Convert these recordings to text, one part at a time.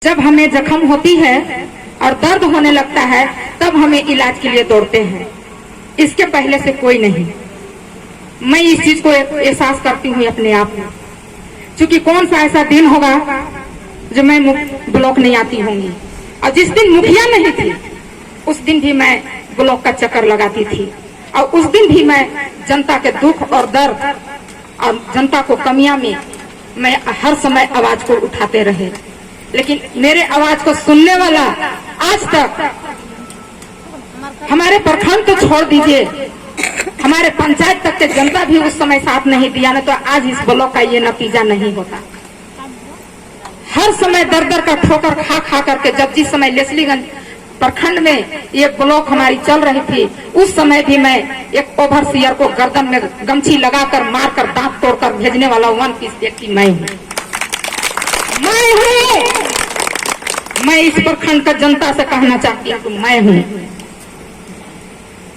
जब हमें जख्म होती है और दर्द होने लगता है तब हमें इलाज के लिए दौड़ते हैं, इसके पहले से कोई नहीं। मैं इस चीज को एहसास करती हूँ अपने आप में, क्योंकि कौन सा ऐसा दिन होगा जो मैं ब्लॉक नहीं आती होंगी। और जिस दिन मुखिया नहीं थी उस दिन भी मैं ब्लॉक का चक्कर लगाती थी, और उस दिन भी मैं जनता के दुख और दर्द और जनता को कमियां में मैं हर समय आवाज को उठाते रहे। लेकिन मेरे आवाज को सुनने वाला आज तक, हमारे प्रखंड तो छोड़ दीजिए, हमारे पंचायत तक के जनता भी उस समय साथ नहीं दिया, न तो आज इस ब्लॉक का ये नतीजा नहीं होता। हर समय दर दर का ठोकर खा खा करके, जब जिस समय लेस्लीगंज प्रखंड में ये ब्लॉक हमारी चल रही थी, उस समय भी मैं एक ओवरसीयर को गर्दन में गमछी लगाकर मारकर दांत तोड़कर भेजने वाला वन पीस व्यक्ति मैं हूँ। मैं इस प्रखंड का जनता से कहना चाहती हूँ, मैं हूँ।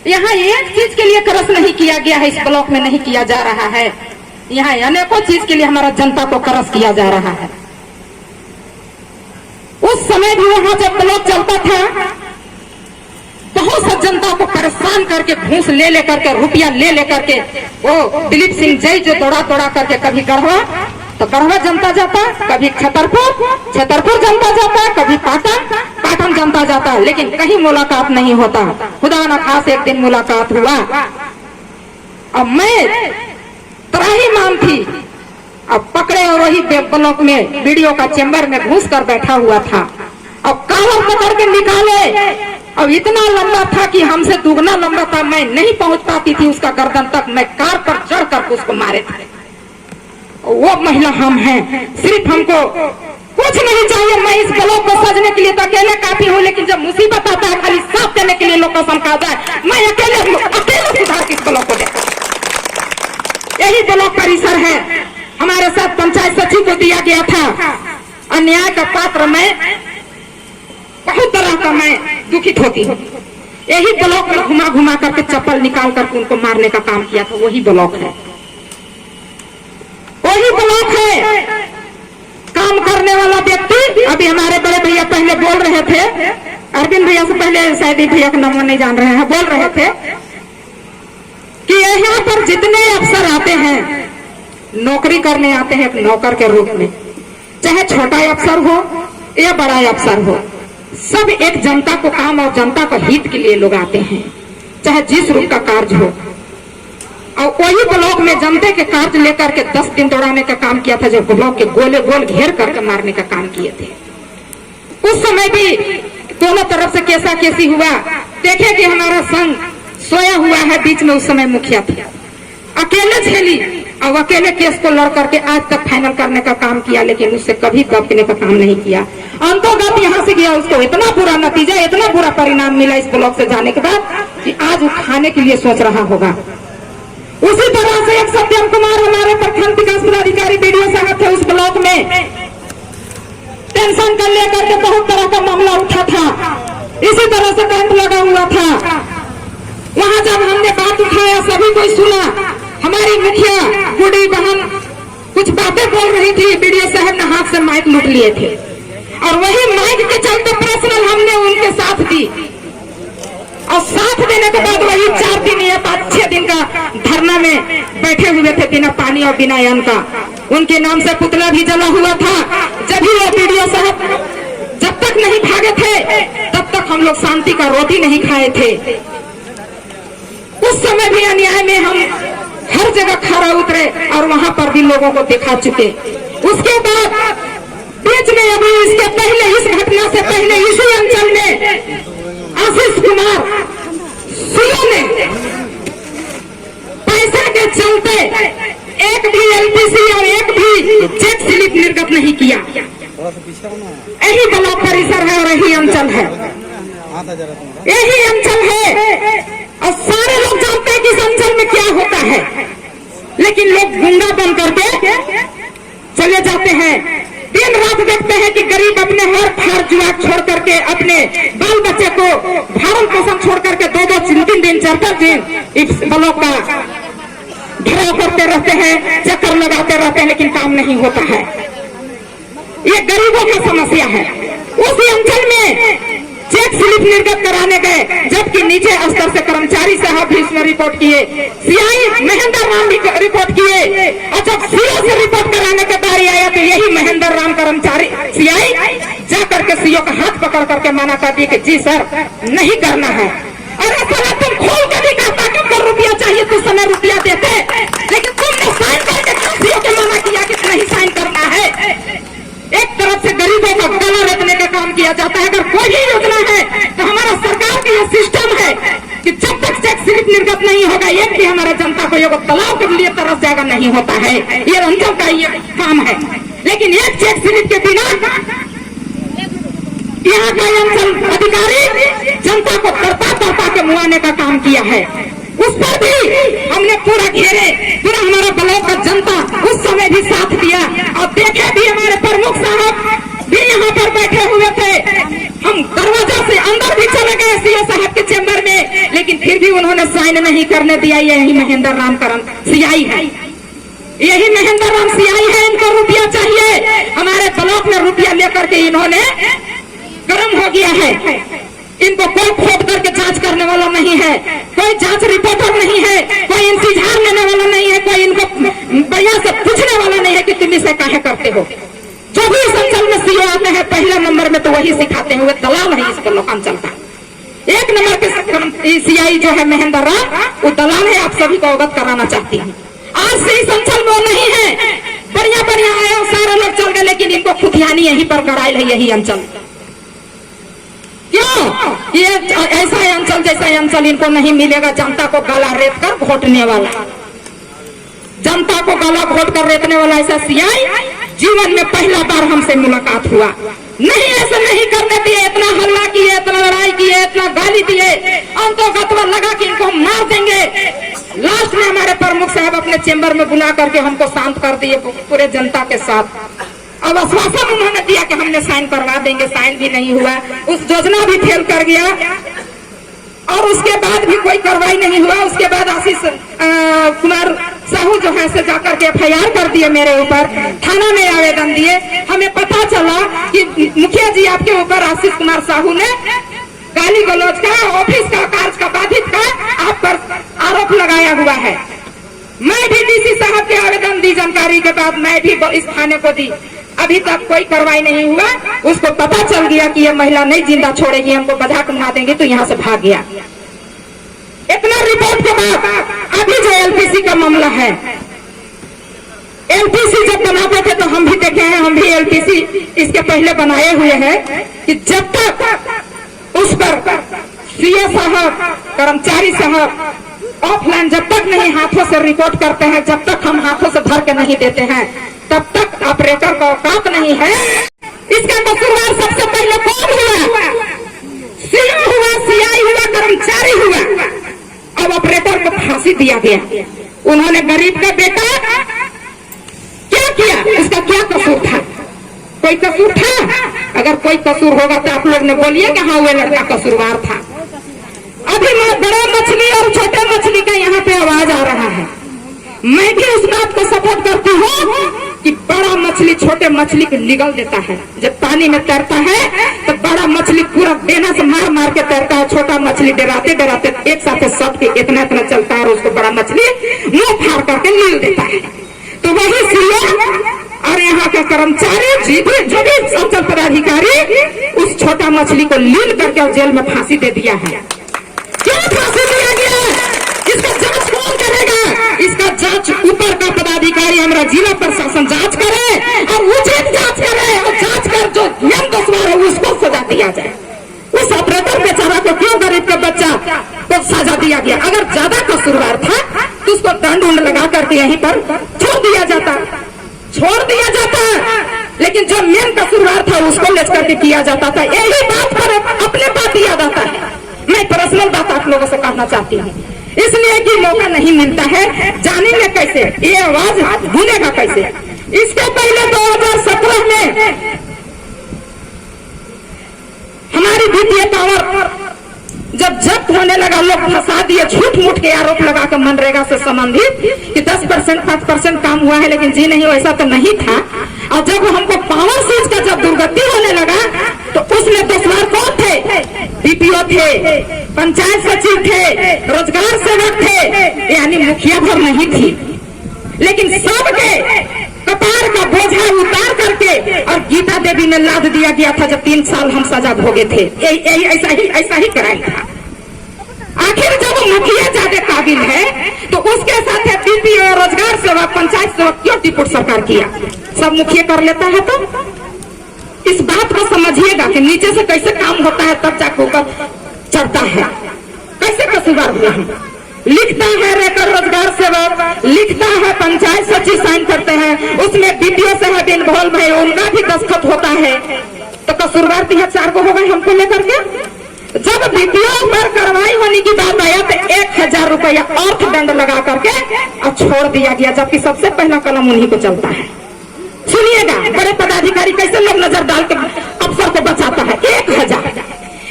यहाँ एक चीज के लिए करस नहीं किया गया है, इस ब्लॉक में नहीं किया जा रहा है। यहाँ अनेकों चीज के लिए हमारा जनता को करस किया जा रहा है। उस समय भी वहाँ जब ब्लॉक चलता था, बहुत सा जनता को परेशान करके घूस ले लेकर के, रुपया ले लेकर के, वो दिलीप सिंह जय जो दौड़ा दौड़ा करके, कभी गढ़वा तो गढ़वा जनता जाता, कभी छतरपुर जनता जाता, कभी पाटन जनता जाता, लेकिन कहीं मुलाकात नहीं होता। खुदा न खास एक दिन मुलाकात हुआ। अब मैं त्राही मान थी, अब पकड़े और वही ब्लॉक में वीडियो का चेम्बर में घुस कर बैठा हुआ था। अब कालर पकड़ के निकाले, अब इतना लंबा था कि हमसे दुगना लंबा था, मैं नहीं पहुंच पाती थी उसका गर्दन तक। मैं कार पर चढ़ कर उसको मारे थे। वो महिला हम हैं, सिर्फ हमको कुछ नहीं चाहिए। मैं इस ब्लॉक को सजने के लिए तो अकेले काफी हूँ, लेकिन जब मुसीबत आता है खाली साफ करने के लिए लोग को समझा जाए, मैं अकेले सुधार के इस ब्लॉक को देखा। यही ब्लॉक परिसर है, हमारे साथ पंचायत सचिव को दिया गया था। अन्याय का पात्र मैं, बहुत तरह का मैं दुखित होती हूँ। यही ब्लॉक में घुमा घुमा करके चप्पल निकाल करके उनको मारने का काम किया था, वही ब्लॉक है, वही ब्लॉक है। काम करने वाला व्यक्ति, अभी हमारे बड़े भैया पहले बोल रहे थे, अरविंद भैया से पहले शायद भैया का नाम नहीं जान रहे हैं, बोल रहे थे कि यहाँ पर जितने अफसर आते हैं नौकरी करने आते हैं एक नौकर के रूप में, चाहे छोटा अफसर हो या बड़ा अफसर हो, सब एक जनता को काम और जनता को हित के लिए लोग आते हैं, चाहे जिस रूप का कार्य हो। और वही ब्लॉक में जनता के कार्य लेकर के 10 दिन दौड़ाने का काम किया था, जब ब्लॉक के गोले गोल घेर करके मारने का काम किए थे। उस समय भी दोनों तरफ से कैसा कैसी हुआ, देखे कि हमारा संघ सोया हुआ है बीच में। उस समय मुखिया थे, अकेले झेली और अकेले केस को लड़ करके आज तक फाइनल करने का काम किया, लेकिन उससे कभी दबने का काम नहीं किया। अंतोगत यहाँ से गया, उसको इतना बुरा नतीजा, इतना बुरा परिणाम मिला इस ब्लॉक से जाने के बाद कि आज वो खाने के लिए सोच रहा होगा। उसी तरह से एक सत्यम कुमार हमारे प्रखंड विकास पदाधिकारी बीडीओ साहब थे, उस ब्लॉक में टेंशन कर लेकर के बहुत तरह का मामला उठा था, इसी तरह से कैंप लगा हुआ था। वहां जब हमने बात उठाया, सभी कोई सुना। हमारी मुखिया बूढ़ी बहन कुछ बातें बोल रही थी, बीडीओ साहब ने हाथ से माइक लूट लिए थे, और वही माइक के चलते पर्सनल हमने उनके साथ दी। और साथ देने के बाद वही 4 दिन या 5-6 दिन का धरना में बैठे हुए थे, बिना पानी और बिना अन्न का। उनके नाम से पुतला भी जला हुआ था। जब भी वो बीडीओ साहब जब तक नहीं भागे थे तब तक हम लोग शांति का रोटी नहीं खाए थे। उस समय भी अन्याय में हम हर जगह खड़ा उतरे और वहां पर भी लोगों को दिखा चुके। उसके बाद बीच में अभी इसके पहले, इस घटना से पहले इसी अंचल में आशीष कुमार सिंह ने पैसे के चलते एक भी एलपीसी और एक भी चेक स्लिप निर्गत नहीं किया। यही ब्लॉक परिसर है और यही अंचल है, यही अंचल है। और सारे लोग जानते हैं कि इस अंचल में क्या होता है, लेकिन लोग गुंडा बन करके चले जाते हैं। दिन रात देखते हैं कि गरीब अपने हर फार जुआ छोड़ करके, अपने बाल बच्चे को भरण पोषण छोड़ करके 2-2, 3-3 दिन, 4-4 दिन इस ब्लॉक का घेराव करते रहते हैं, चक्कर लगाते रहते हैं, लेकिन काम नहीं होता है। ये गरीबों की समस्या है। निर्गत कराने गए, जबकि नीचे स्तर से कर्मचारी साहब भी इसमें रिपोर्ट किए, सीआई महेंद्र राम भी रिपोर्ट किए, और जब सीओ से रिपोर्ट कराने का बारी आया तो यही महेंद्र राम कर्मचारी सीआई जा करके सीओ का हाथ पकड़ करके मना कर दिए कि जी सर नहीं करना है। और ऐसा तुम खोल कर भी कहता कि रुपया चाहिए तो समय रुपया देते, लेकिन तुमने साइन करके सीओ के मना किया कि नहीं साइन करना है। एक तरफ से गरीबों का गला रेतने का काम किया जाता है। अगर कोई भी योजना है तो हमारा सरकार का ये सिस्टम है कि जब तक चेक स्लिप निर्गत नहीं होगा, एक भी हमारा जनता को ये तालाब के लिए तरस जाएगा नहीं होता है। ये रंजन का ये काम है। लेकिन एक चेक स्लिप के बिना यहाँ का अंचल अधिकारी जनता को तरता के मुआने का काम किया है। उस पर भी हमने पूरा घेरे, पूरा हमारा ब्लॉक का जनता उस समय भी साथ दिया। और देखे भी हमारे प्रमुख साहब भी यहाँ पर बैठे हुए थे। हम दरवाजा से अंदर भी चले गए सीओ साहब के चेंबर में, लेकिन फिर भी उन्होंने साइन नहीं करने दिया। यही महेंद्र राम करम सीआई है, यही महेंद्र राम सीआई है। इनको रुपया चाहिए। हमारे ब्लॉक में रुपया लेकर के इन्होंने गर्म हो गया है। इनको कोई खोद करके जांच करने वाला नहीं है, कोई जांच रिपोर्टर नहीं है, कोई इंतजार लेने वाला नहीं है, कोई इनको भैया से पूछने वाला नहीं है कि तुम इसे काहे करते हो। जो भी इस अंचल में सीओ आते हैं पहले नंबर में तो वही सिखाते हुए दलाल है इस ब्लॉक अंचल का। एक नंबर के सीआई जो है महेंद्र राम, वो दलाल है। आप सभी को अवगत कराना चाहती हूँ। आज से इस अंचल में वो नहीं है। बढ़िया बढ़िया आया सारे लोग चल गए, लेकिन इनको खुदियानी यहीं पर गड़ाई है, यही अंचल। क्यों? ये ऐसा अंचल जैसा अंचल इनको नहीं मिलेगा। जनता को गला रेत कर घोटने वाला, जनता को गला घोट कर रेतने वाला ऐसा सीआई जीवन में पहला बार हमसे मुलाकात हुआ। नहीं, ऐसा नहीं करने दिए। इतना हल्ला किए, इतना लड़ाई किए, इतना गाली दिए, अंतोगत्वा लगा कि इनको मार देंगे। लास्ट में हमारे प्रमुख साहब अपने चेंबर में बुला करके हमको शांत कर दिए पूरे जनता के साथ। अब आश्वासन उन्होंने दिया कि हमने साइन करवा देंगे। साइन भी नहीं हुआ, उस योजना भी फेल कर गया, और उसके बाद भी कोई कार्रवाई नहीं हुआ। उसके बाद आशीष कुमार साहू जो है से जाकर के FIR कर दिए मेरे ऊपर, थाना में आवेदन दिए। हमें पता चला कि मुखिया जी आपके ऊपर आशीष कुमार साहू ने गाली गलौज का, ऑफिस का कार्य का बाधित का आप पर आरोप लगाया हुआ है। मैं भी DC साहब के आवेदन दी, जानकारी के बाद मैं भी इस थाने को दी। अभी तक कोई कार्रवाई नहीं हुआ। उसको पता चल गया कि ये महिला नहीं जिंदा छोड़ेगी, हमको बजा के मार देंगे, तो यहाँ से भाग गया। इतना रिपोर्ट के बाद अभी जो LPC का मामला है, LPC जब बनाते थे तो हम भी देखे हैं, हम भी LPC इसके पहले बनाए हुए हैं कि जब तक उस पर सीओ साहब, कर्मचारी साहब ऑफलाइन जब तक नहीं हाथों से रिपोर्ट करते हैं, जब तक हम हाथों से भर के नहीं देते हैं, तब तक ऑपरेटर का औकात नहीं है। इसका कसूरवार सबसे पहले कौन हुआ? सीओ हुआ, सीआई हुआ, कर्मचारी हुआ। अब ऑपरेटर को फांसी दिया गया। उन्होंने गरीब का बेटा क्या किया? उसका क्या कसूर था? कोई कसूर था? अगर कोई कसूर होगा तो आप लोग ने बोलिए कि हाँ वो लड़का कसूरवार था। अभी बड़ा मछली और छोटे मछली का यहाँ पे आवाज आ रहा है। मैं भी उस बात को सपोर्ट करती हूँ कि बड़ा मछली छोटे मछली को निगल देता है। जब पानी में तैरता है तो बड़ा मछली पूरा बेना से मार मार के तैरता है, छोटा मछली डराते डराते एक साथ सब के इतना इतना चलता है और उसको बड़ा मछली मुंह फाड़ करके नील देता है। तो वही सीओ और यहाँ के कर्मचारी जो भी अंचल पदाधिकारी उस छोटा मछली को लील करके जेल में फांसी दे दिया है। क्यों फांसी दिया गया? इसका जांच कौन करेगा? इसका जांच ऊपर का पदाधिकारी हमारा जिला प्रशासन जांच करे और उचित जांच करे, और जांच कर जो नियम दोषवार है उसको सजा दिया जाए। उस ऑपरेटर बेचारा को क्यों गरीब का बच्चा को सजा दिया गया? अगर ज्यादा कसूरवार था तो उसको दंड उंड लगा करके यहीं पर छोड़ दिया जाता। लेकिन जो मेन कसूरवार था उसको ले करके किया जाता था। यही बात पर अपने बात याद आता है। मैं पर्सनल बात आप लोगों से कहना चाहती हूँ, इसलिए कि मौका नहीं मिलता है। जानेंगे कैसे? ये आवाज गूंजेगा कैसे? इसके पहले 2017 में हमारी वित्तीय पावर जब जब्त होने लगा, लोग फंसा दिए, झूठ मूठ के आरोप लगा कर मनरेगा से संबंधित कि 10% 5% काम हुआ है, लेकिन जी नहीं, वैसा तो नहीं था। और जब हमको पावर सीज का जब दुर्गति होने लगा तो उसमें दोषवार कौन थे? DPO पंचायत सचिव थे, रोजगार सेवक थे, यानी मुखिया भर नहीं थी, लेकिन सबके कपार का बोझा उतार करके और गीता देवी ने लाद दिया गया था जब 3 साल हम सजा भोगे थे। ऐसा ही कराया था। आखिर जब मुखिया ज्यादा काबिल है तो उसके साथ बीपीओ, रोजगार सेवक, पंचायत सेवक क्यों टिपुट सरकार किया? सब मुखिया कर लेता है तो इस बात को समझिएगा कि नीचे से कैसे काम होता है, तब जाकर ऊपर चढ़ता है। कैसे कसूरवार हुआ है? लिखता है रेकर रोजगार सेवक, लिखता है पंचायत सचिव साइन करते हैं, उसमें बीपीओ साहब इन्वॉल्व है, उनका भी दस्तखत होता है, तो कसूरवार 3-4 को हो गए हमको लेकर के। जब बीपीओ पर कार्रवाई होने की बात आया तो 1000 रुपया अर्थ दंड लगा करके और छोड़ दिया गया, जबकि सबसे पहला कलम उन्हीं को चलता है। सुनिएगा बड़े पदाधिकारी कैसे लोग नजर डाल के अफसर को बचाता है।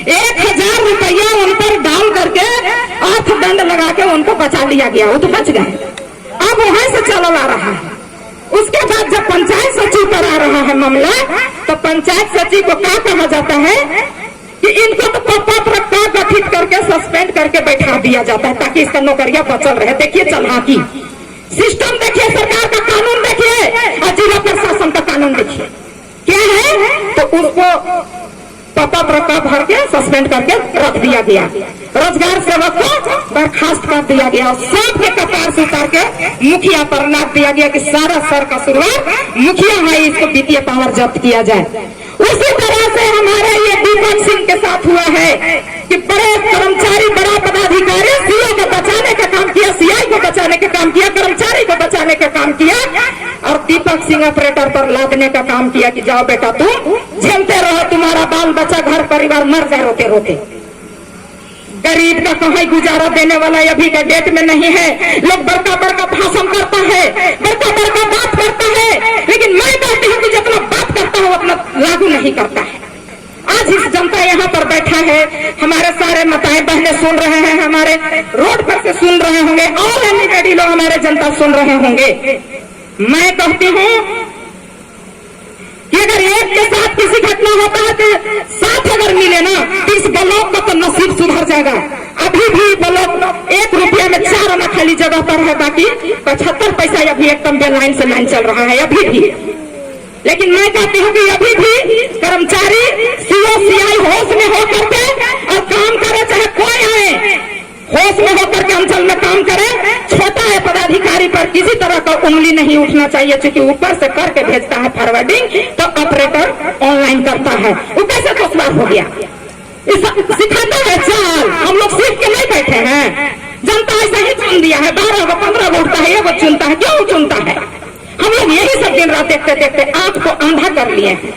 1000 रुपया उन पर डाल करके अर्थ दंड लगा के उनको बचा लिया गया, वो तो बच गए। अब वहां से चला आ रहा है। उसके बाद जब पंचायत सचिव पर आ रहा है मामला, तो पंचायत सचिव को क्या कहा जाता है कि इनको तो पत्र का गठित करके सस्पेंड करके बैठा दिया जाता है ताकि इसका नौकरियां बचल रहे। देखिए चालाकी, सिस्टम देखिए, सरकार का कानून देखिए और जिला प्रशासन का कानून देखिए क्या है। तो उसको पत्र का भर के सस्पेंड करके रख दिया गया, रोजगार सेवक को बर्खास्त कर दिया गया, सबके कपार से उतार के मुखिया पर लाद दिया गया कि सारा सर का शुरुआत मुखिया है, इसको वित्तीय पावर जब्त किया जाए। उसी तरह से हमारे ये दीपक सिंह के साथ हुआ है कि बड़े कर्मचारी, बड़ा पदाधिकारी सीओ को बचाने का काम किया, सीआई को बचाने का काम किया, कर्मचारी को बचाने का काम किया, और दीपक सिंह ऑपरेटर पर लादने का काम किया कि जाओ बेटा तुम झेलते रहो, तुम्हारा बाल बच्चा घर परिवार मर जाए रोते रोते। गरीब का कहीं गुजारा देने वाला अभी के डेट में नहीं है। लोग बड़का भाषण करता है, बड़का बात करता है, लेकिन मैं कहती हूँ कि जितना बात करता है उतना लागू नहीं करता है। आज इस जनता यहाँ पर बैठा है, हमारे सारे माताएं बहनें सुन रहे हैं, हमारे रोड पर से सुन रहे होंगे, और एनिबडी लोग हमारे जनता सुन रहे होंगे। मैं कहती हूँ कि अगर एक के साथ किसी घटना होता है तो 7 अगर मिले ना, तो इस ब्लॉक का तो नसीब सुधर जाएगा। अभी भी ब्लॉक 1 रुपया में 4 आना खाली जगह पर है, बाकी 75 पैसा अभी एकदम बेलाइन से लाइन चल रहा है अभी भी। लेकिन मैं कहती हूँ कि अभी भी कर्मचारी सीओ सीआई होश में होकर के और काम करे, चाहे कोई आए होश में होकर के अंचल में काम करे। छोटा है पदाधिकारी पर किसी तरह का उंगली नहीं उठना चाहिए, क्योंकि ऊपर से करके भेजता है फॉरवर्डिंग, तो ऑपरेटर ऑनलाइन करता है, वो कैसे दुश्वार हो गया। सिखाता है चाल, हम लोग सीख के नहीं बैठे हैं, जनता ऐसा ही चुन दिया है। 12 को 15 को उठता है, ये वो चुनता है, क्यों चुनता है? हम लोग यही सब दिन रात देखते देखते आंख को अंधा कर लिए हैं।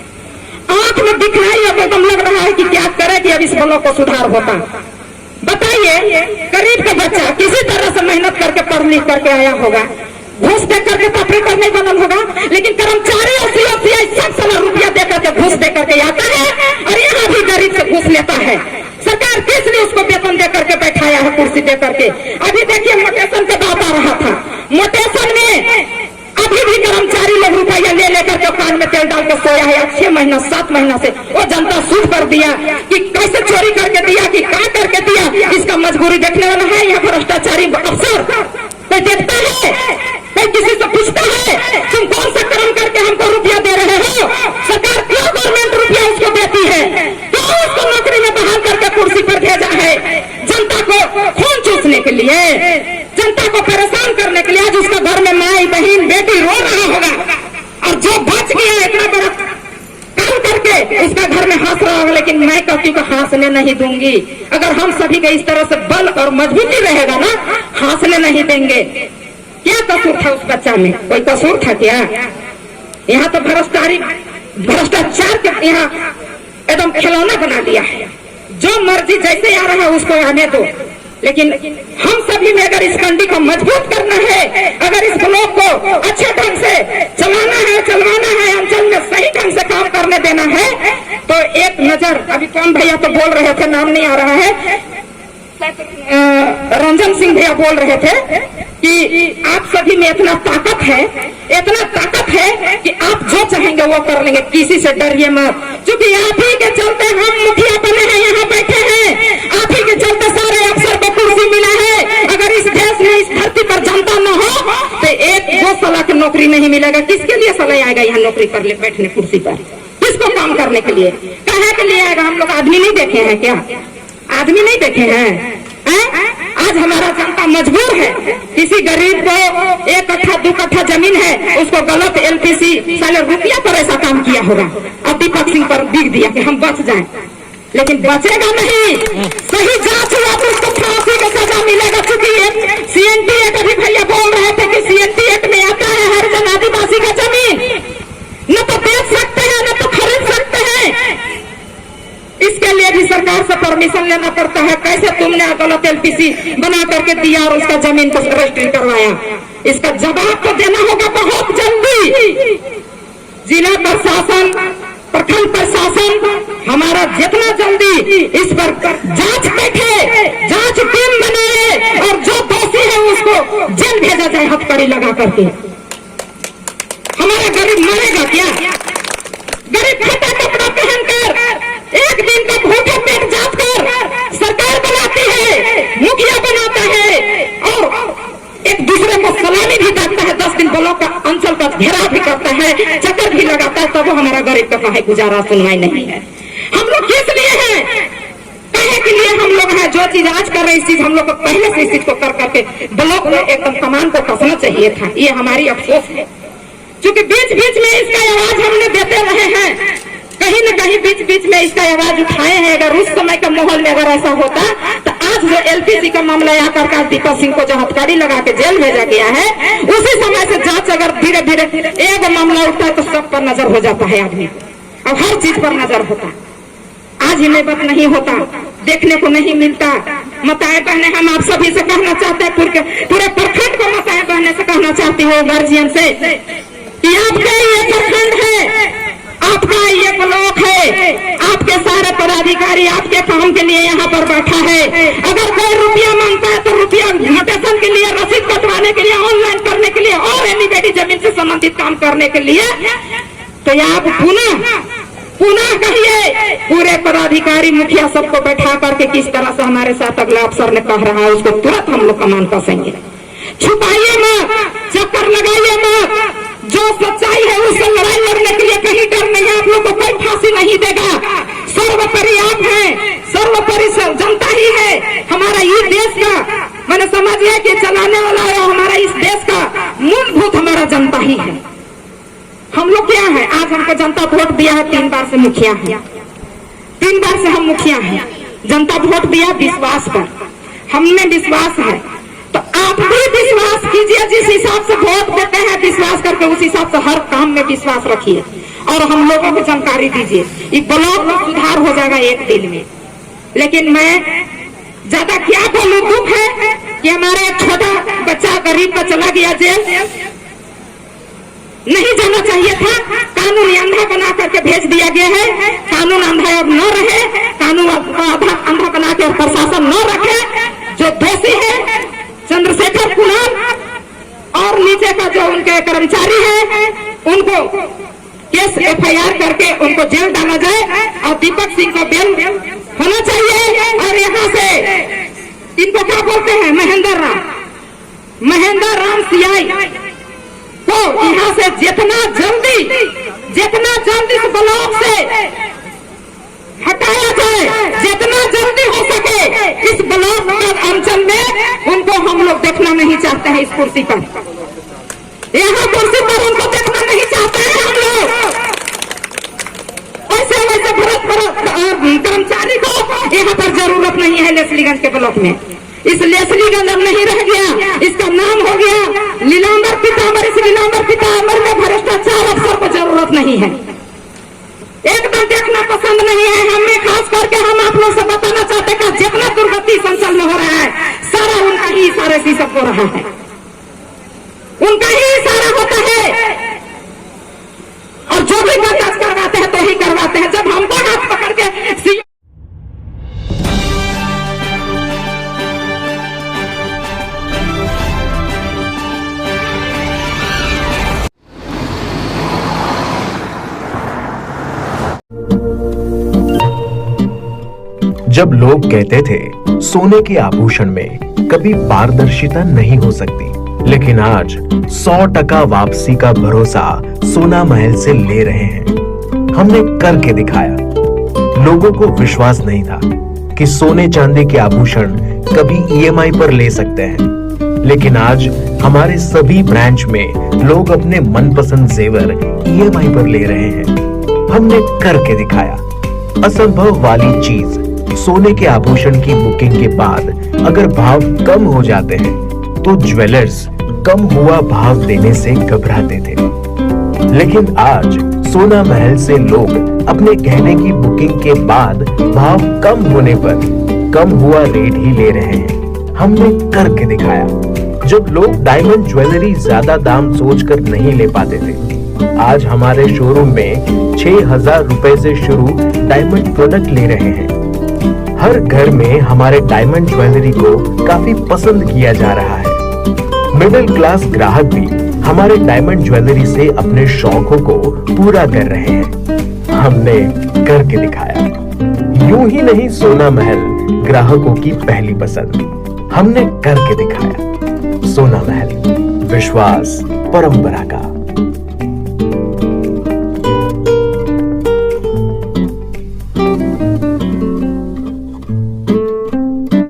आंख में दिखलाई अब एकदम लग रहा है कि क्या करे कि अब इस ब्लॉक को सुधार होता। बताइए, गरीब का बच्चा किसी तरह से मेहनत करके पढ़ लिख करके आया होगा, घूस दे करके तो ऑपरेटर नहीं बनल होगा, लेकिन कर्मचारी और सीओसीआई सब सारा रुपया दे करके घूस दे करके आता है, और यहाँ भी गरीब से घूस लेता है। सरकार किस लिए उसको वेतन दे करके बैठाया है, कुर्सी दे करके। अभी देखिए मोटेशन पे बात आ रहा था, मोटेशन में अभी भी कर्मचारी लोग रुपया ले लेकर के कान में तेल डाल के सोया है। 6 महीना 7 महीना से वो जनता सूट कर दिया कि कैसे चोरी करके दिया, कि क्या करके दिया, इसका मजबूरी देखने वाला है। यहाँ भ्रष्टाचारी अफसर कोई देखता है, कोई किसी से पूछता है तुम कौन सा कर्म करके हमको रुपया दे रहे हो? सरकार क्यों गवर्नमेंट रुपया उसको देती है? क्यों उसको नौकरी में बहाल करके कुर्सी पर भेजा है? जनता को खून चूसने के लिए, जनता को परेशान करने के लिए। आज उसका घर में माई बहन बेटी रो रहा होगा, और जो बच गया इतना बड़ा काम करके उसका घर में हंस रहा होगा, लेकिन मैं कहती हूँ हंसने नहीं दूंगी। अगर हम सभी का इस तरह से बल और मजबूती रहेगा ना, हंसने नहीं देंगे। क्या कसूर था उस बच्चा में? कोई कसूर था क्या? यहाँ तो भ्रष्टाचार के यहाँ एकदम खिलौना बना दिया है। जो मर्जी जैसे आ रहा है उसको आने दो, लेकिन हम सभी में अगर इस कंडी को मजबूत करना है, अगर इस ब्लॉक को अच्छे ढंग से चलाना है, चलवाना है, अंचल में सही ढंग से काम करने देना है, तो एक नजर, अभी कौन भैया तो बोल रहे थे, नाम नहीं आ रहा है, रंजन सिंह भैया बोल रहे थे कि आप सभी में इतना ताकत है कि आप जो चाहेंगे वो कर लेंगे, किसी से डरिए मत। क्योंकि आप ही के चलते हम मुखिया बने हैं, यहाँ बैठे हैं, आप ही के नहीं मिलेगा, किसके लिए सलाह आएगा यहाँ नौकरी पर बैठने कुर्सी पर? किसको काम करने के लिए, कहे के लिए आएगा? हम लोग आदमी नहीं देखे हैं क्या? आदमी नहीं देखे हैं? आज हमारा जनता मजबूर है, किसी गरीब को 1 कट्ठा 2 कट्ठा जमीन है, उसको गलत एलपीसी साले रुपया पर ऐसा काम किया होगा, अब दीपक सिंह पर बिक दिया कि हम बच जाएं, लेकिन बचेगा नहीं। सही जांच हुआ तो उसको फांसी का सजा मिलेगा। क्योंकि CNT एक्ट अभी भैया बोल रहे थे कि CNT एक्ट में आता है हर जन आदिवासी का जमीन न तो बेच सकते हैं न तो खरीद सकते हैं। इसके लिए भी सरकार से परमिशन लेना पड़ता है। कैसे तुमने गलत एलपीसी बना करके दिया और उसका जमीन को रजिस्ट्री करवाया? इसका जवाब तो देना होगा बहुत जल्दी। जिला प्रशासन, प्रखंड प्रशासन हमारा जितना जल्दी इस पर जांच बैठे, जांच टीम बनाए और जो दोषी है उसको जेल भेजा जाए हथकड़ी लगा करके। हमारा गरीब मरेगा क्या? गरीब फटा कपड़ा पहनकर एक दिन का भूखे पेट जात कर सरकार बनाती है, मुखिया बनाता है और एक दूसरे को सलामी भी देता है, 10 दिन ब्लॉक का अंचल का घेराव भी करता है, चक्कर भी लगाता है, तब वो हमारा गरीब का कहीं गुजारा सुनवाई नहीं है। हम लोग किस लिए हैं? कहे के लिए हम लोग हैं? जो चीज आज कर रहे इस चीज हम लोग को पहले से इस चीज को कर करके ब्लॉक में एकदम कमान को कसना चाहिए था। ये हमारी अफसोस है, क्योंकि बीच बीच में इसका आवाज हमने देते रहे हैं, कहीं न कहीं बीच बीच में इसका आवाज उठाए हैं। अगर उस समय का माहौल में अगर ऐसा होता तो आज जो एलपीसी का मामला आकर का दीपक सिंह को जो हथकड़ी लगा के जेल भेजा गया है, उसी समय से जांच अगर धीरे धीरे एक मामला उठता है तो सब पर नजर हो जाता है आदमी, अब हर चीज पर नजर होता। आज हिम्मत नहीं होता, देखने को नहीं मिलता। माताएं बहने हम आप सभी से कहना चाहते हैं, पूरे प्रखंड को माताएं बहने से कहना चाहती हूँ, गार्जियन से, कि आपका ये प्रखंड है, आपका ये ब्लॉक है, आपके सारे पदाधिकारी आपके काम के लिए यहाँ पर बैठा है। अगर कोई रुपया मांगता है तो रुपया नोटेशन के लिए, रसीद कटवाने के लिए, ऑनलाइन करने के लिए और एनी जमीन से संबंधित काम करने के लिए, तो आप पुनः कहिए पूरे पदाधिकारी मुखिया सबको बैठा करके किस तरह से हमारे साथ अगला अफसर ने कह रहा है उसको तुरंत हम लोग कमान कसेंगे। छुपाइए मत, चक्कर लगाइए मत, जो सच्चाई है उससे लड़ाई लड़ने के लिए कहीं डर नहीं है। आप लोग को कोई फांसी नहीं देगा। सर्वोपरि आप हैं, सर्वोपरि जनता ही है। हमारा ये देश का मैंने समझिए कि चलाने वाला है, हमारा इस देश का मूलभूत हमारा जनता ही है। हम लोग क्या है? आज हमको जनता वोट दिया है, 3 बार से मुखिया है, 3 बार से हम मुखिया हैं। जनता वोट दिया विश्वास पर, हमने विश्वास है, तो आप भी विश्वास कीजिए। जिस हिसाब से वोट देते हैं विश्वास करके उस हिसाब से हर काम में विश्वास रखिए और हम लोगों को जानकारी दीजिए। ये ब्लॉक में सुधार हो जाएगा एक दिन में। लेकिन मैं ज्यादा क्या बोलूं, दुख है कि हमारा एक छोटा बच्चा गरीब का चला गया जेल। नहीं जाना चाहिए था, कानून अंधा बना करके भेज दिया गया है। कानून अंधा अब न रहे, कानून अंधा बना के प्रशासन न रखे। जो दोषी है चंद्रशेखर कुणाल और नीचे का जो उनके कर्मचारी है उनको केस FIR करके उनको जेल डाला जाए और दीपक सिंह को बेल होना चाहिए। और यहाँ से इनको क्या बोलते हैं, महेंद्र राम सियाई तो यहाँ से जितना जल्दी इस ब्लॉक से हटाया जाए, जितना जल्दी हो सके इस ब्लॉक अंचल में उनको हम लोग देखना नहीं चाहते हैं। इस कुर्सी पर, यहाँ कुर्सी पर उनको देखना नहीं चाहते हैं हम लोग। वैसे कर्मचारी को यहाँ पर जरूरत नहीं है लेस्लीगंज के ब्लॉक में। इस लेस्लीगंज अब नहीं रह गया, इसका नाम हो गया लीलांबर पीताम्बर। इस लीलांबर पीताम्बर में भ्रष्टाचार अफसर को जरूरत नहीं है, एकदम देखना पसंद नहीं है हमें। खास करके हम आप लोग से बताना चाहते हैं कि जितना दुर्गति संचल में हो रहा है सारा उनका ही इशारे से सब हो रहा है, उनका ही इशारा होता है। और जो भी बर्दाश्त करवाते हैं तो ही करवाते हैं। जब हमको हाथ पकड़ के जब लोग कहते थे सोने के आभूषण में कभी पारदर्शिता नहीं हो सकती, लेकिन आज 100% वापसी का भरोसा सोना महल से ले रहे हैं। हमने करके दिखाया। लोगों को विश्वास नहीं था कि सोने चांदी के आभूषण कभी ईएमआई पर ले सकते हैं, लेकिन आज हमारे सभी ब्रांच में लोग अपने मनपसंद जेवर ईएमआई पर ले रहे हैं। हमने करके दिखाया। असंभव वाली चीज, सोने के आभूषण की बुकिंग के बाद अगर भाव कम हो जाते हैं तो ज्वेलर्स कम हुआ भाव देने से घबराते थे, लेकिन आज सोना महल से लोग अपने गहने की बुकिंग के बाद भाव कम होने पर कम हुआ रेट ही ले रहे हैं। हमने करके दिखाया। जब लोग डायमंड ज्वेलरी ज्यादा दाम सोचकर नहीं ले पाते थे, आज हमारे शोरूम में 6,000 रुपए से शुरू डायमंड प्रोडक्ट ले रहे हैं। हर घर में हमारे डायमंड ज्वेलरी को काफी पसंद किया जा रहा है। मिडिल क्लास ग्राहक भी हमारे डायमंड ज्वेलरी से अपने शौकों को पूरा कर रहे हैं। हमने करके दिखाया। यूं ही नहीं सोना महल ग्राहकों की पहली पसंद। हमने करके दिखाया। सोना महल, विश्वास परंपरा का।